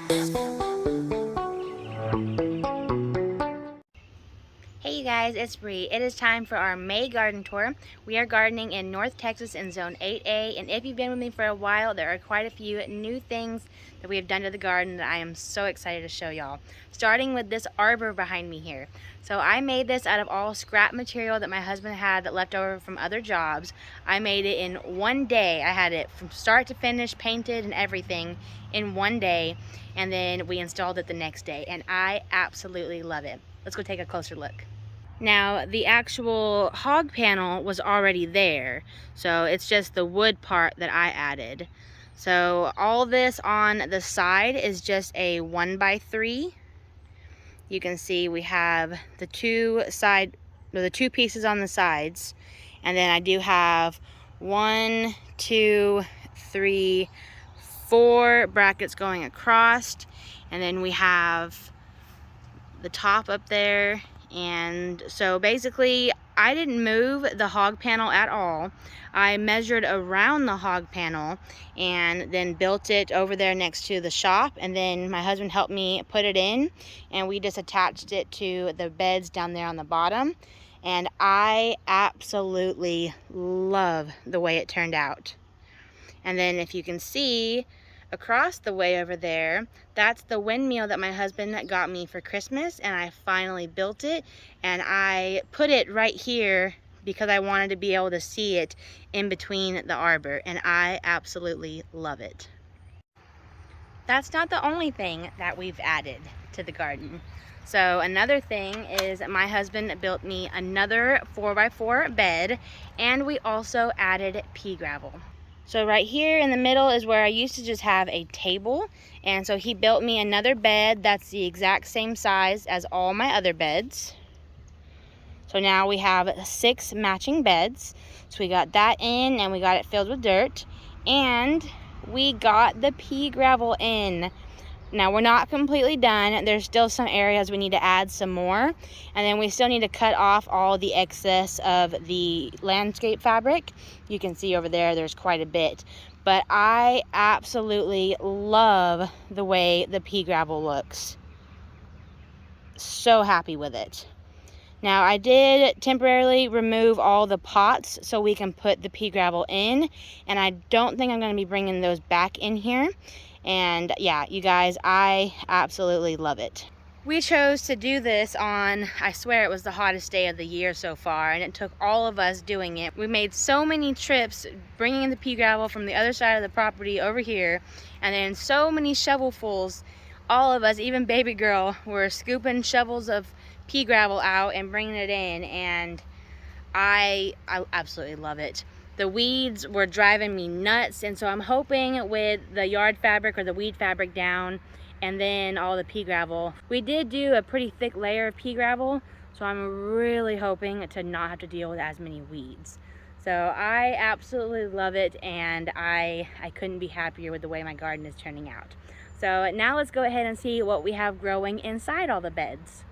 Hey you guys, it's Bree. It is time for our May garden tour. We are gardening in North Texas in Zone 8A, and if you've been with me for a while, there are quite a few new things that we have done to the garden that I am so excited to show y'all. Starting with this arbor behind me here. So I made this out of all scrap material that my husband had left over from other jobs. I made it in one day. I had it from start to finish, painted and everything in one day, and then we installed it the next day, and I absolutely love it. Let's go take a closer look. Now, the actual hog panel was already there, so it's just the wood part that I added. So all this on the side is just a 1x3. You can see we have the two pieces on the sides, and then I do have 1, 2, 3, 4 brackets going across, and then we have the top up there. And so basically I didn't move the hog panel at all. I measured around the hog panel and then built it over there next to the shop, and then my husband helped me put it in, and we just attached it to the beds down there on the bottom, and I absolutely love the way it turned out. And then if you can see across the way over there, that's the windmill that my husband got me for Christmas, and I finally built it, and I put it right here because I wanted to be able to see it in between the arbor, and I absolutely love it. That's not the only thing that we've added to the garden. So another thing is my husband built me another 4x4 bed, and we also added pea gravel. So right here in the middle is where I used to just have a table, and so he built me another bed that's the exact same size as all my other beds. So now we have 6 matching beds. So we got that in, and we got it filled with dirt, and we got the pea gravel in. Now we're not completely done. There's still some areas we need to add some more, and then we still need to cut off all the excess of the landscape fabric. You can see over there there's quite a bit, but I absolutely love the way the pea gravel looks. So happy with it. Now I did temporarily remove all the pots so we can put the pea gravel in, and I don't think I'm going to be bringing those back in here. And yeah, you guys, I absolutely love it. We chose to do this on, I swear it was the hottest day of the year so far, and it took all of us doing it. We made so many trips bringing in the pea gravel from the other side of the property over here, and then so many shovelfuls. All of us, even baby girl, were scooping shovels of pea gravel out and bringing it in, and I absolutely love it. The weeds were driving me nuts, and so I'm hoping with the yard fabric or the weed fabric down and then all the pea gravel, we did do a pretty thick layer of pea gravel, so I'm really hoping to not have to deal with as many weeds. So I absolutely love it, and I couldn't be happier with the way my garden is turning out. So now let's go ahead and see what we have growing inside all the beds.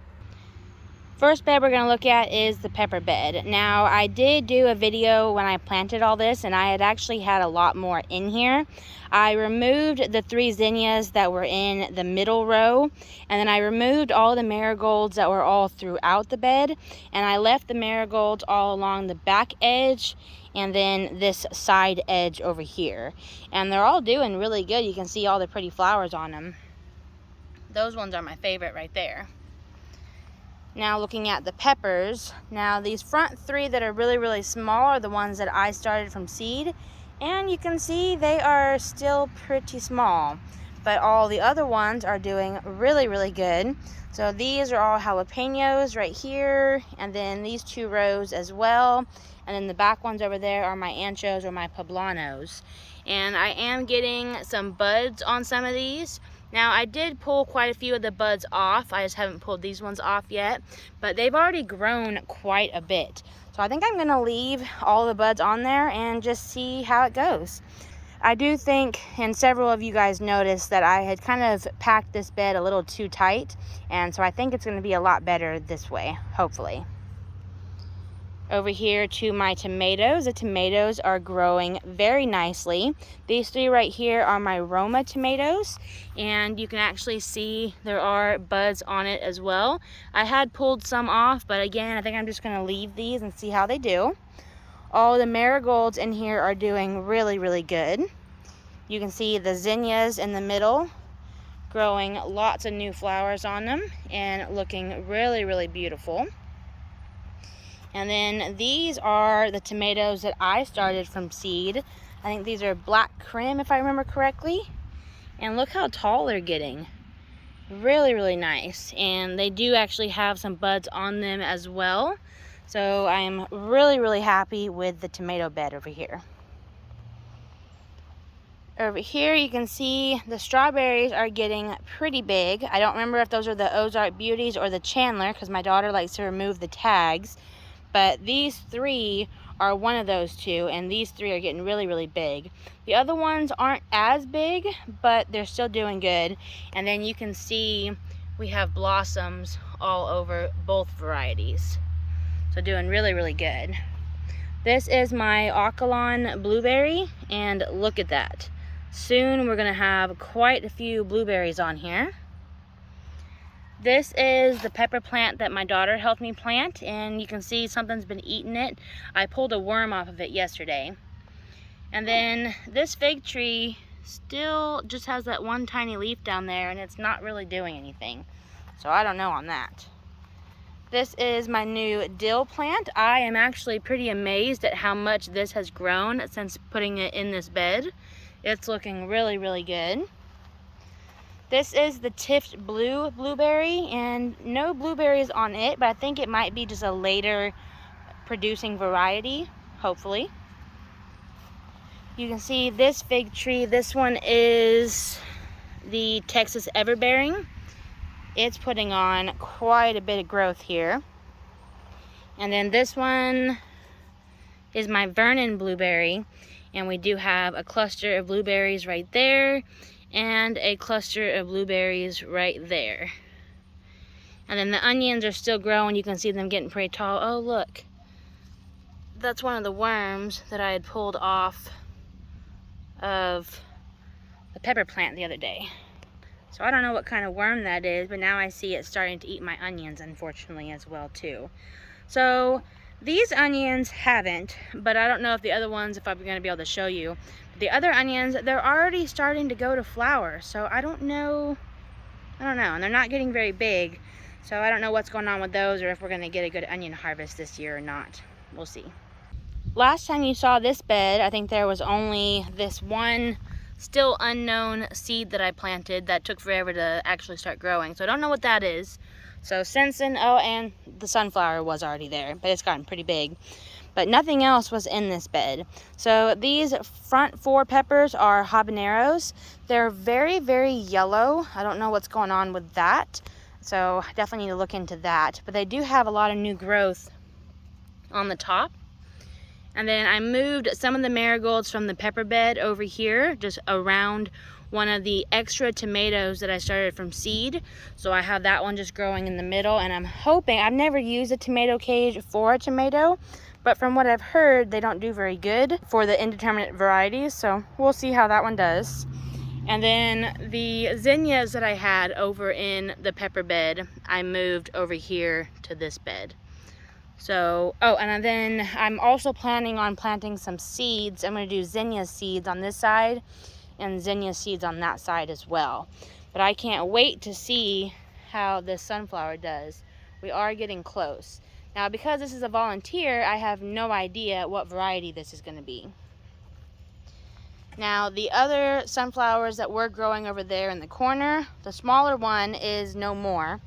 First bed we're going to look at is the pepper bed. Now I did do a video when I planted all this, and I had actually had a lot more in here. I removed the 3 zinnias that were in the middle row, and then I removed all the marigolds that were all throughout the bed, and I left the marigolds all along the back edge and then this side edge over here. And they're all doing really good. You can see all the pretty flowers on them. Those ones are my favorite right there. Now looking at the peppers, now these front 3 that are really small are the ones that I started from seed, and you can see they are still pretty small, but all the other ones are doing really good. So these are all jalapenos right here, and then these 2 rows as well, and then the back ones over there are my anchos or my poblanos. And I am getting some buds on some of these. Now I did pull quite a few of the buds off. I just haven't pulled these ones off yet, but they've already grown quite a bit. So I think I'm gonna leave all the buds on there and just see how it goes. I do think, and several of you guys noticed, that I had kind of packed this bed a little too tight, and so I think it's gonna be a lot better this way, hopefully. over here to my tomatoes. The tomatoes are growing very nicely. These three right here are my Roma tomatoes, and you can actually see there are buds on it as well. I had pulled some off, but again, I think I'm just gonna leave these and see how they do. All the marigolds in here are doing really, really good. You can see the zinnias in the middle growing lots of new flowers on them and looking really, really beautiful. And then these are the tomatoes that I started from seed. I think these are black creme, if I remember correctly. And look how tall they're getting. Really, really nice. And they do actually have some buds on them as well. So I am really, really happy with the tomato bed over here. Over here you can see the strawberries are getting pretty big. I don't remember if those are the Ozark Beauties or the Chandler, because my daughter likes to remove the tags. But these three are one of those two, and these three are getting really, really big. The other ones aren't as big, but they're still doing good. And then you can see we have blossoms all over both varieties. So doing really, really good. This is my Aucalon blueberry, and look at that. Soon we're gonna have quite a few blueberries on here. This is the pepper plant that my daughter helped me plant, and you can see something's been eating it. I pulled a worm off of it yesterday. And then this fig tree still just has that one tiny leaf down there, and it's not really doing anything. So I don't know on that. This is my new dill plant. I am actually pretty amazed at how much this has grown since putting it in this bed. It's looking really, really good. This is the Tift Blue blueberry, and no blueberries on it, but I think it might be just a later producing variety, hopefully. You can see this fig tree. This one is the Texas Everbearing. It's putting on quite a bit of growth here. And then this one is my Vernon blueberry, and we do have a cluster of blueberries right there and a cluster of blueberries right there. And then the onions are still growing. You can see them getting pretty tall. Oh, look. That's one of the worms that I had pulled off of the pepper plant the other day. So I don't know what kind of worm that is, but now I see it starting to eat my onions, unfortunately, as well, too. So these onions haven't, but I don't know if the other ones, if I'm going to be able to show you. The other onions, they're already starting to go to flower, so I don't know, and they're not getting very big, so I don't know what's going on with those, or if we're going to get a good onion harvest this year or not. We'll see. Last time you saw this bed, I think there was only this one still unknown seed that I planted that took forever to actually start growing, so I don't know what that is. So since then, oh, and the sunflower was already there, but it's gotten pretty big. But nothing else was in this bed. So these front 4 peppers are habaneros. They're very, very yellow. I don't know what's going on with that, so I definitely need to look into that. But they do have a lot of new growth on the top. And then I moved some of the marigolds from the pepper bed over here, just around one of the extra tomatoes that I started from seed. So I have that one just growing in the middle, and I'm hoping, I've never used a tomato cage for a tomato, but from what I've heard, they don't do very good for the indeterminate varieties, so we'll see how that one does. And then the zinnias that I had over in the pepper bed, I moved over here to this bed. So, oh, and then I'm also planning on planting some seeds. I'm going to do zinnia seeds on this side and zinnia seeds on that side as well. But I can't wait to see how this sunflower does. We are getting close. Now, because this is a volunteer, I have no idea what variety this is going to be. Now, the other sunflowers that were growing over there in the corner, the smaller one is no more,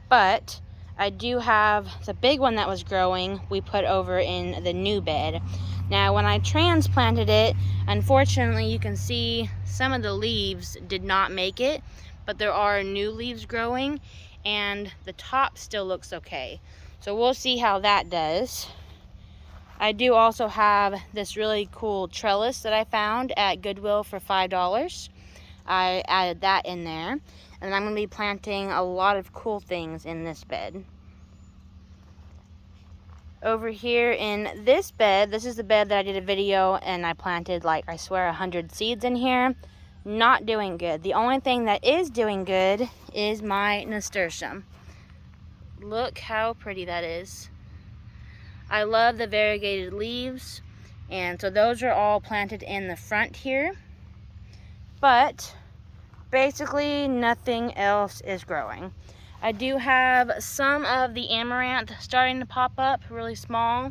but I do have the big one that was growing, we put over in the new bed. Now, when I transplanted it, unfortunately, you can see some of the leaves did not make it, but there are new leaves growing, and the top still looks okay. So we'll see how that does. I do also have this really cool trellis that I found at Goodwill for $5. I added that in there. And I'm going to be planting a lot of cool things in this bed. Over here in this bed, this is the bed that I did a video and I planted like, I swear, 100 seeds in here. Not doing good. The only thing that is doing good is my nasturtium. Look how pretty that is. I love the variegated leaves, and so those are all planted in the front here. But basically nothing else is growing. I do have some of the amaranth starting to pop up, really small.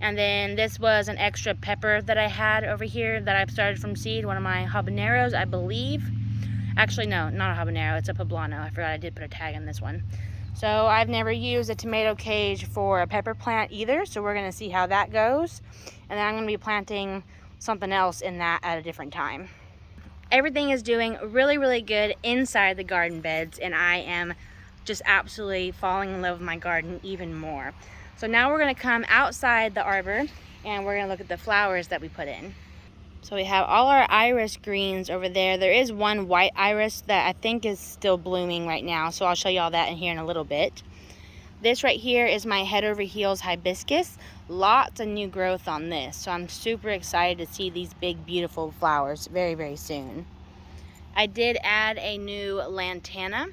And then this was an extra pepper that I had over here that I've started from seed, one of my habaneros, I believe. Actually, no, not a habanero, it's a poblano. I forgot I did put a tag in this one. So I've never used a tomato cage for a pepper plant either, so we're gonna see how that goes. And then I'm gonna be planting something else in that at a different time. Everything is doing really, really good inside the garden beds, and I am just absolutely falling in love with my garden even more. So now we're gonna come outside the arbor and we're gonna look at the flowers that we put in. So we have all our iris greens over there. There is one white iris that I think is still blooming right now, so I'll show you all that in here in a little bit. This right here is my head over heels hibiscus. Lots of new growth on this, so I'm super excited to see these big, beautiful flowers very, very soon. I did add a new lantana.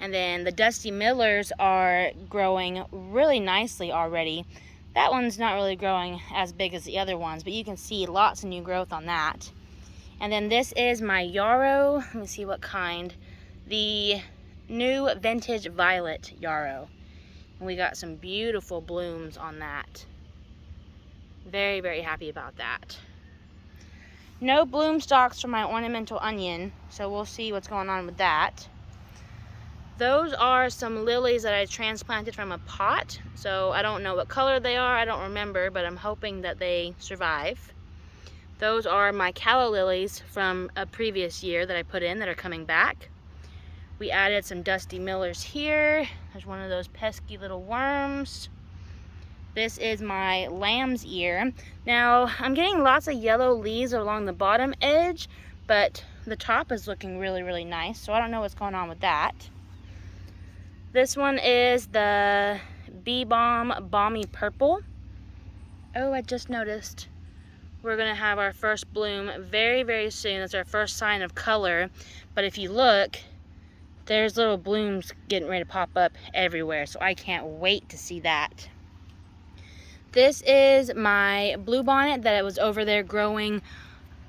And then the Dusty Millers are growing really nicely already. That one's not really growing as big as the other ones, but you can see lots of new growth on that. And then this is my yarrow. Let me see what kind. The new vintage violet yarrow. And we got some beautiful blooms on that. Very, very happy about that. No bloom stalks for my ornamental onion, so we'll see what's going on with that. Those are some lilies that I transplanted from a pot, so I don't know what color they are, I don't remember, but I'm hoping that they survive. Those are my calla lilies from a previous year that I put in that are coming back. We added some Dusty Millers here. There's one of those pesky little worms. This is my lamb's ear. Now, I'm getting lots of yellow leaves along the bottom edge, but the top is looking really, really nice, so I don't know what's going on with that. This one is the Bee Balm Balmy Purple. Oh, I just noticed. We're gonna have our first bloom very, very soon. That's our first sign of color. But if you look, there's little blooms getting ready to pop up everywhere. So I can't wait to see that. This is my bluebonnet that was over there growing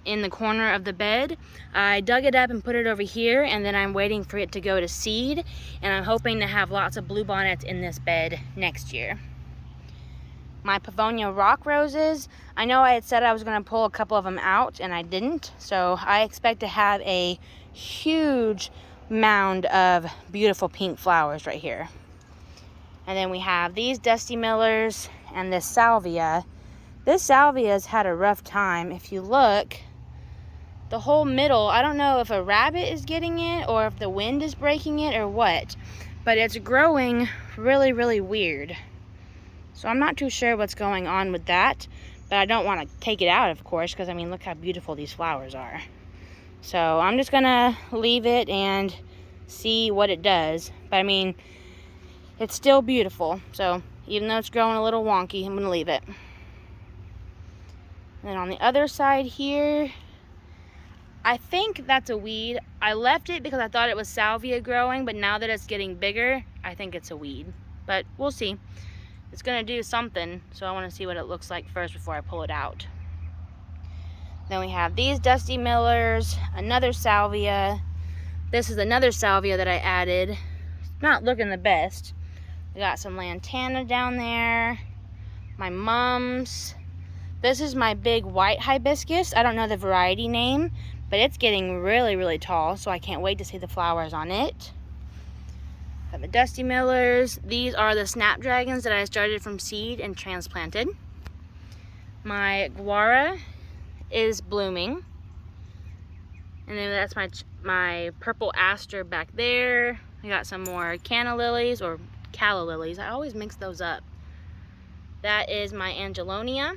in the corner of the bed. I dug it up and put it over here, and then I'm waiting for it to go to seed, and I'm hoping to have lots of bluebonnets in this bed next year. My Pavonia rock roses, I know I had said I was going to pull a couple of them out, and I didn't, so I expect to have a huge mound of beautiful pink flowers right here. And then we have these Dusty Millers and this salvia. This salvia's had a rough time. If you look, the whole middle, I don't know if a rabbit is getting it or if the wind is breaking it or what, but it's growing really, really weird. So I'm not too sure what's going on with that, but I don't want to take it out, of course, because I mean, look how beautiful these flowers are. So I'm just gonna leave it and see what it does. But I mean, it's still beautiful. So even though it's growing a little wonky, I'm gonna leave it. And then on the other side here, I think that's a weed. I left it because I thought it was salvia growing, but now that it's getting bigger, I think it's a weed. But we'll see. It's gonna do something, so I wanna see what it looks like first before I pull it out. Then we have these Dusty Millers, another salvia. This is another salvia that I added. It's not looking the best. We got some lantana down there, my mums. This is my big white hibiscus. I don't know the variety name, but it's getting really, really tall, so I can't wait to see the flowers on it. Got the Dusty Millers. These are the snapdragons that I started from seed and transplanted. My guara is blooming. And then that's my purple aster back there. I got some more canna lilies, or calla lilies. I always mix those up. That is my angelonia.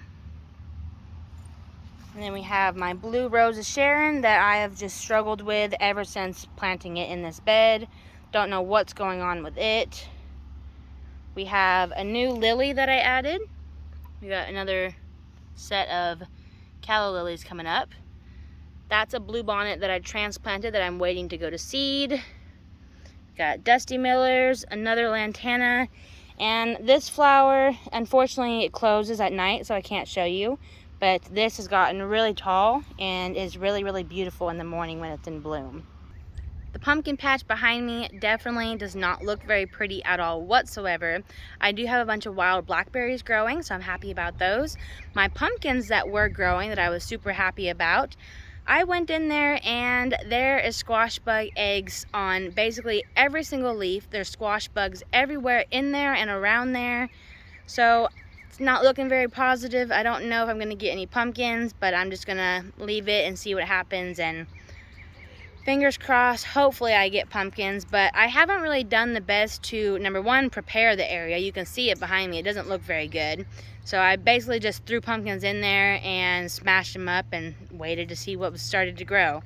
And then we have my blue rose of Sharon that I have just struggled with ever since planting it in this bed. Don't know what's going on with it. We have a new lily that I added. We got another set of calla lilies coming up. That's a bluebonnet that I transplanted that I'm waiting to go to seed. Got dusty millers, another lantana, and this flower, unfortunately it closes at night so I can't show you, but this has gotten really tall and is really, really beautiful in the morning when it's in bloom. The pumpkin patch behind me definitely does not look very pretty at all whatsoever. I do have a bunch of wild blackberries growing, so I'm happy about those. My pumpkins that were growing that I was super happy about, I went in there and there is squash bug eggs on basically every single leaf. There's squash bugs everywhere in there and around there. So it's not looking very positive. I don't know if I'm gonna get any pumpkins, but I'm just gonna leave it and see what happens, and fingers crossed, hopefully I get pumpkins. But I haven't really done the best to, number one, prepare the area. You can see it behind me. It doesn't look very good. So I basically just threw pumpkins in there and smashed them up and waited to see what was started to grow.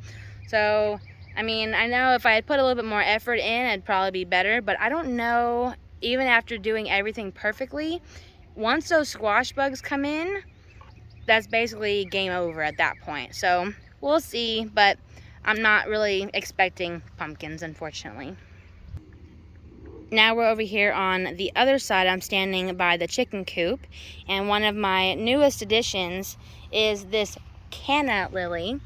So, I mean, I know if I had put a little bit more effort in, it'd probably be better. But I don't know, even after doing everything perfectly, once those squash bugs come in, that's basically game over at that point. So we'll see, but I'm not really expecting pumpkins, unfortunately. Now we're over here on the other side. I'm standing by the chicken coop, and one of my newest additions is this canna lily.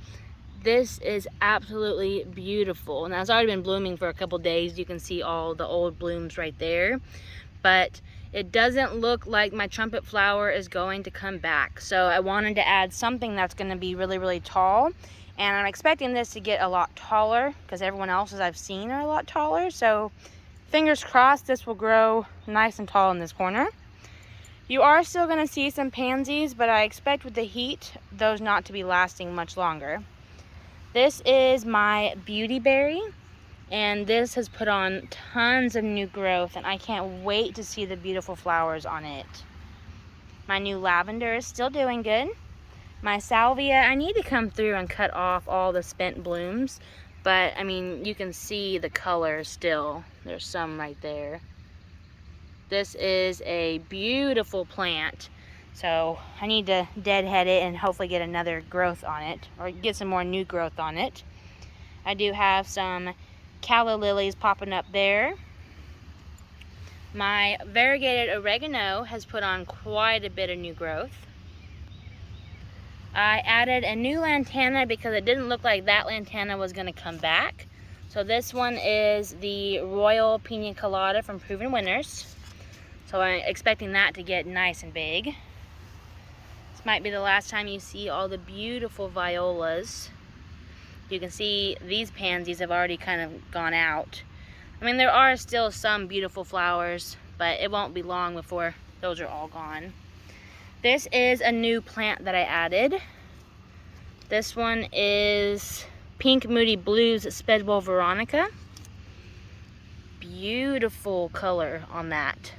This is absolutely beautiful. Now it's already been blooming for a couple days. You can see all the old blooms right there, but it doesn't look like my trumpet flower is going to come back. So I wanted to add something that's going to be really, really tall. And I'm expecting this to get a lot taller because everyone else's I've seen are a lot taller. So fingers crossed this will grow nice and tall in this corner. You are still going to see some pansies, but I expect with the heat, those not to be lasting much longer. This is my beauty berry, and this has put on tons of new growth, and I can't wait to see the beautiful flowers on it. My new lavender is still doing good. My salvia, I need to come through and cut off all the spent blooms, but I mean, you can see the color still. There's some right there. This is a beautiful plant, so I need to deadhead it and hopefully get another growth on it, or get some more new growth on it. I do have some calla lilies popping up there. My variegated oregano has put on quite a bit of new growth. I added a new lantana because it didn't look like that lantana was going to come back. So this one is the Royal Pina Colada from Proven Winners. So I'm expecting that to get nice and big. This might be the last time you see all the beautiful violas. You can see these pansies have already kind of gone out. I mean, there are still some beautiful flowers, but it won't be long before those are all gone. This is a new plant that I added. This one is Pink Moody Blues Spedbowl Veronica. Beautiful color on that.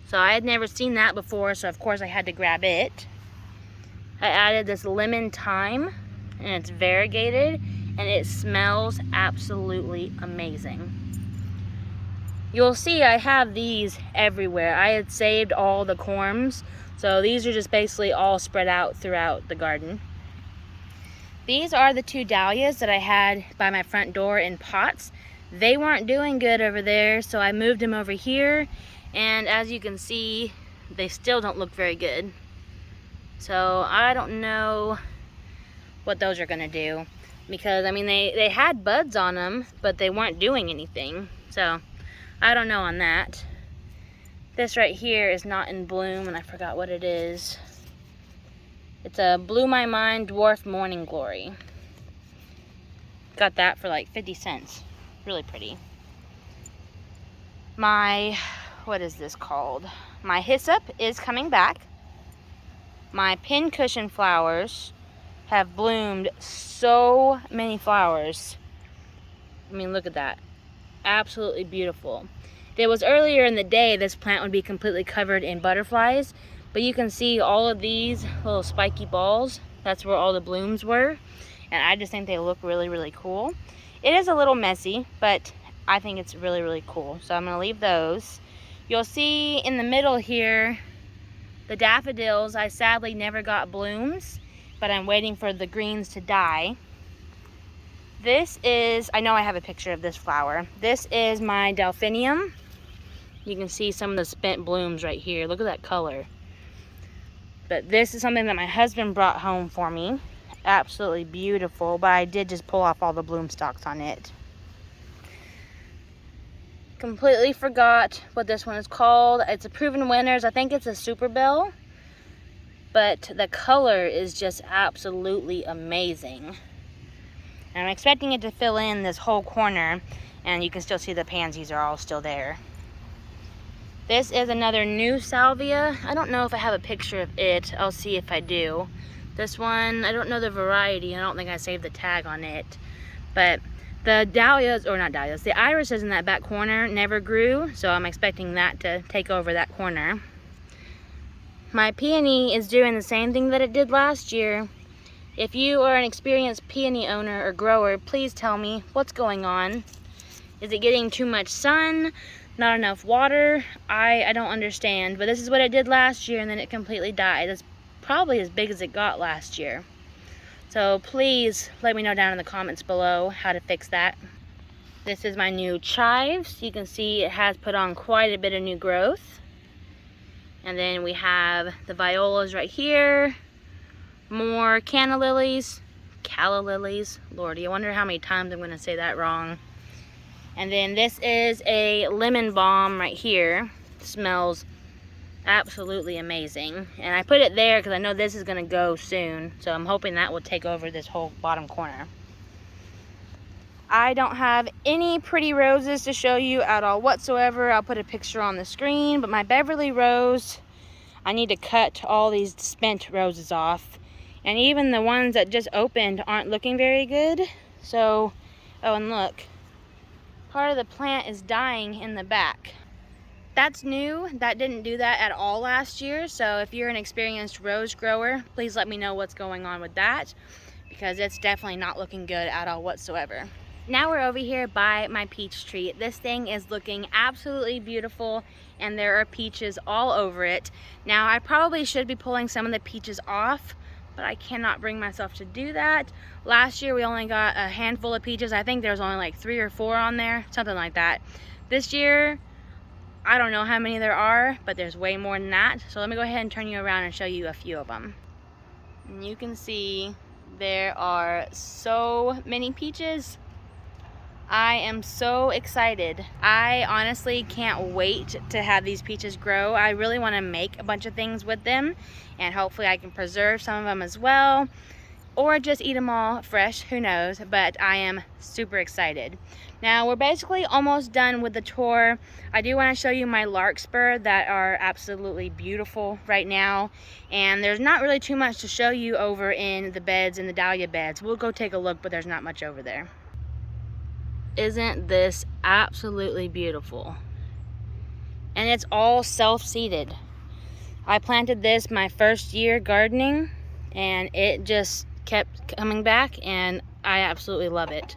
So I had never seen that before, so of course I had to grab it. I added this lemon thyme, and it's variegated, and it smells absolutely amazing. You'll see I have these everywhere. I had saved all the corms, so these are just basically all spread out throughout the garden. These are the two dahlias that I had by my front door in pots. They weren't doing good over there, so I moved them over here, and as you can see, they still don't look very good. So I don't know what those are gonna do, because I mean they had buds on them, but they weren't doing anything. So I don't know on that. This right here is not in bloom, and I forgot what it is. It's a Blew My Mind Dwarf Morning Glory. Got that for like 50 cents. Really pretty. My, what is this called? My hyssop is coming back. My pincushion flowers have bloomed so many flowers. I mean, look at that. Absolutely beautiful. If it was earlier in the day, this plant would be completely covered in butterflies, but you can see all of these little spiky balls. That's where all the blooms were, and I just think they look really, really cool. It is a little messy, but I think it's really, really cool. So I'm gonna leave those. You'll see in the middle here, the daffodils, I sadly never got blooms, but I'm waiting for the greens to die. This is, I know I have a picture of this flower. This is my delphinium. You can see some of the spent blooms right here. Look at that color. But this is something that my husband brought home for me. Absolutely beautiful, but I did just pull off all the bloom stalks on it. Completely forgot what this one is called. It's a Proven Winners. I think it's a Super Bell. But the color is just absolutely amazing. And I'm expecting it to fill in this whole corner, and you can still see the pansies are all still there. This is another new salvia. I don't know if I have a picture of it. I'll see if I do. This one, I don't know the variety. I don't think I saved the tag on it. But the dahlias, or not dahlias, the irises in that back corner never grew, so I'm expecting that to take over that corner. My peony is doing the same thing that it did last year. If you are an experienced peony owner or grower, please tell me what's going on. Is it getting too much sun? Not enough water? I don't understand, but this is what it did last year, and then it completely died. It's probably as big as it got last year. So please let me know down in the comments below how to fix that. This is my new chives. You can see it has put on quite a bit of new growth. And then we have the violas right here. More canna lilies. Calla lilies. Lordy, I wonder how many times I'm going to say that wrong. And then this is a lemon balm right here. It smells absolutely amazing. And I put it there because I know this is going to go soon. So I'm hoping that will take over this whole bottom corner. I don't have any pretty roses to show you at all whatsoever. I'll put a picture on the screen. But my Beverly Rose, I need to cut all these spent roses off. And even the ones that just opened aren't looking very good. So, oh, and look. Part of the plant is dying in the back. That's new. That didn't do that at all last year. So if you're an experienced rose grower, please let me know what's going on with that, because it's definitely not looking good at all whatsoever. Now we're over here by my peach tree. This thing is looking absolutely beautiful, and there are peaches all over it. Now I probably should be pulling some of the peaches off, but I cannot bring myself to do that. Last year we only got a handful of peaches. I think there's only like 3 or 4 on there, something like that. This year, I don't know how many there are, but there's way more than that. So let me go ahead and turn you around and show you a few of them. And you can see there are so many peaches. I am so excited. I honestly can't wait to have these peaches grow. I really want to make a bunch of things with them, and hopefully I can preserve some of them as well, or just eat them all fresh, who knows, but I am super excited. Now we're basically almost done with the tour. I do want to show you my larkspur that are absolutely beautiful right now, and there's not really too much to show you over in the beds, in the dahlia beds. We'll go take a look, but there's not much over there. Isn't this absolutely beautiful? And it's all self-seeded. I planted this my first year gardening, and it just kept coming back, and I absolutely love it.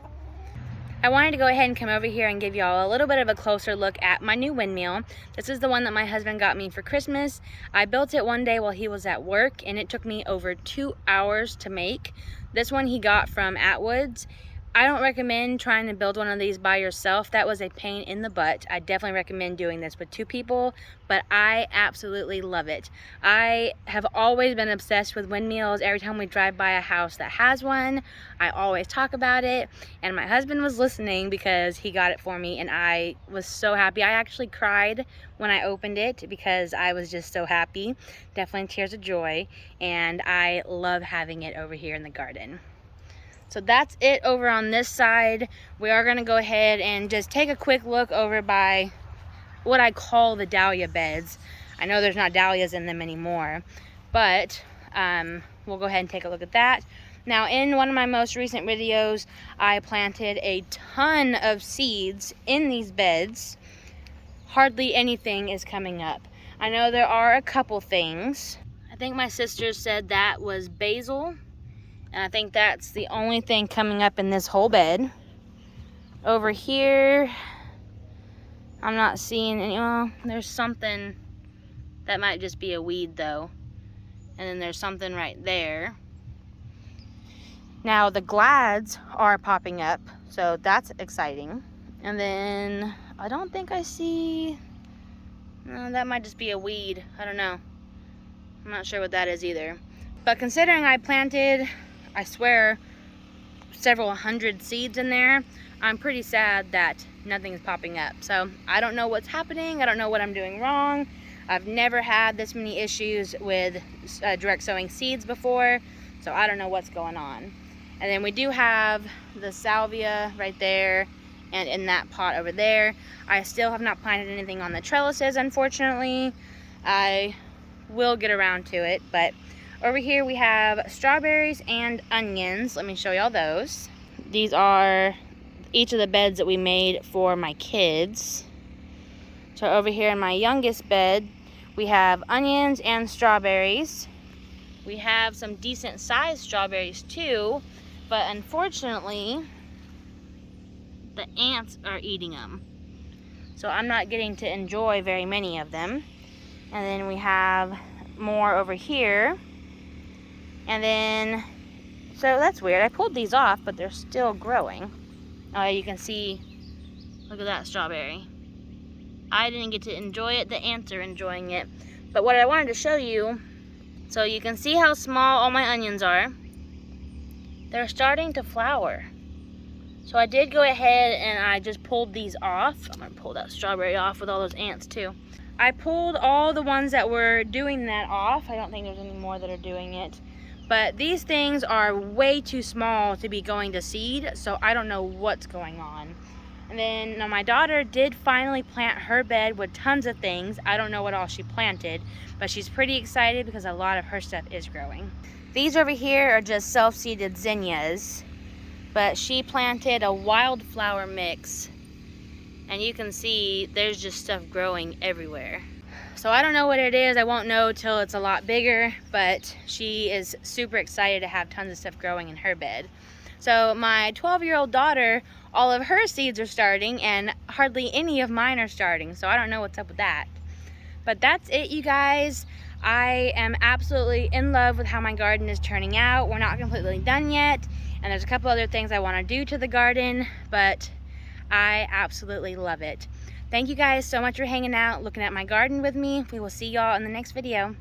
I wanted to go ahead and come over here and give y'all a little bit of a closer look at my new windmill. This is the one that my husband got me for Christmas. I built it one day while he was at work, and it took me over 2 hours to make. This one he got from Atwoods. I don't recommend trying to build one of these by yourself. That was a pain in the butt. I definitely recommend doing this with 2 people, but I absolutely love it. I have always been obsessed with windmills. Every time we drive by a house that has one, I always talk about it. And my husband was listening because he got it for me, and I was so happy. I actually cried when I opened it because I was just so happy. Definitely tears of joy, and I love having it over here in the garden. So that's it over on this side. We are going to go ahead and just take a quick look over by what I call the dahlia beds. I know there's not dahlias in them anymore, but we'll go ahead and take a look at that. Now, in one of my most recent videos, I planted a ton of seeds in these beds. Hardly anything is coming up. I know there are a couple things. I think my sister said that was basil. And I think that's the only thing coming up in this whole bed. Over here, I'm not seeing any. Well, there's something that might just be a weed though. And then there's something right there. Now the glads are popping up, so that's exciting. And then I don't think I see, that might just be a weed. I don't know. I'm not sure what that is either. But considering I planted, I swear, several hundred seeds in there, I'm pretty sad that nothing's popping up. So I don't know what's happening. I don't know what I'm doing wrong. I've never had this many issues with direct sowing seeds before, so I don't know what's going on. And then we do have the salvia right there and in that pot over there. I still have not planted anything on the trellises, unfortunately. I will get around to it, but over here we have strawberries and onions. Let me show y'all those. These are each of the beds that we made for my kids. So over here in my youngest bed, we have onions and strawberries. We have some decent sized strawberries too, but unfortunately, the ants are eating them. So I'm not getting to enjoy very many of them. And then we have more over here. And then, so that's weird. I pulled these off, but they're still growing. Oh, you can see, look at that strawberry. I didn't get to enjoy it. The ants are enjoying it. But what I wanted to show you, so you can see how small all my onions are. They're starting to flower. So I did go ahead and I just pulled these off. I'm gonna pull that strawberry off with all those ants too. I pulled all the ones that were doing that off. I don't think there's any more that are doing it. But these things are way too small to be going to seed, so I don't know what's going on. And then now my daughter did finally plant her bed with tons of things. I don't know what all she planted, but she's pretty excited because a lot of her stuff is growing. These over here are just self-seeded zinnias, but she planted a wildflower mix, and you can see there's just stuff growing everywhere. So I don't know what it is. I won't know till it's a lot bigger, but she is super excited to have tons of stuff growing in her bed. So my 12-year-old daughter, all of her seeds are starting and hardly any of mine are starting. So I don't know what's up with that. But that's it, you guys. I am absolutely in love with how my garden is turning out. We're not completely done yet, and there's a couple other things I want to do to the garden, but I absolutely love it. Thank you guys so much for hanging out, looking at my garden with me. We will see y'all in the next video.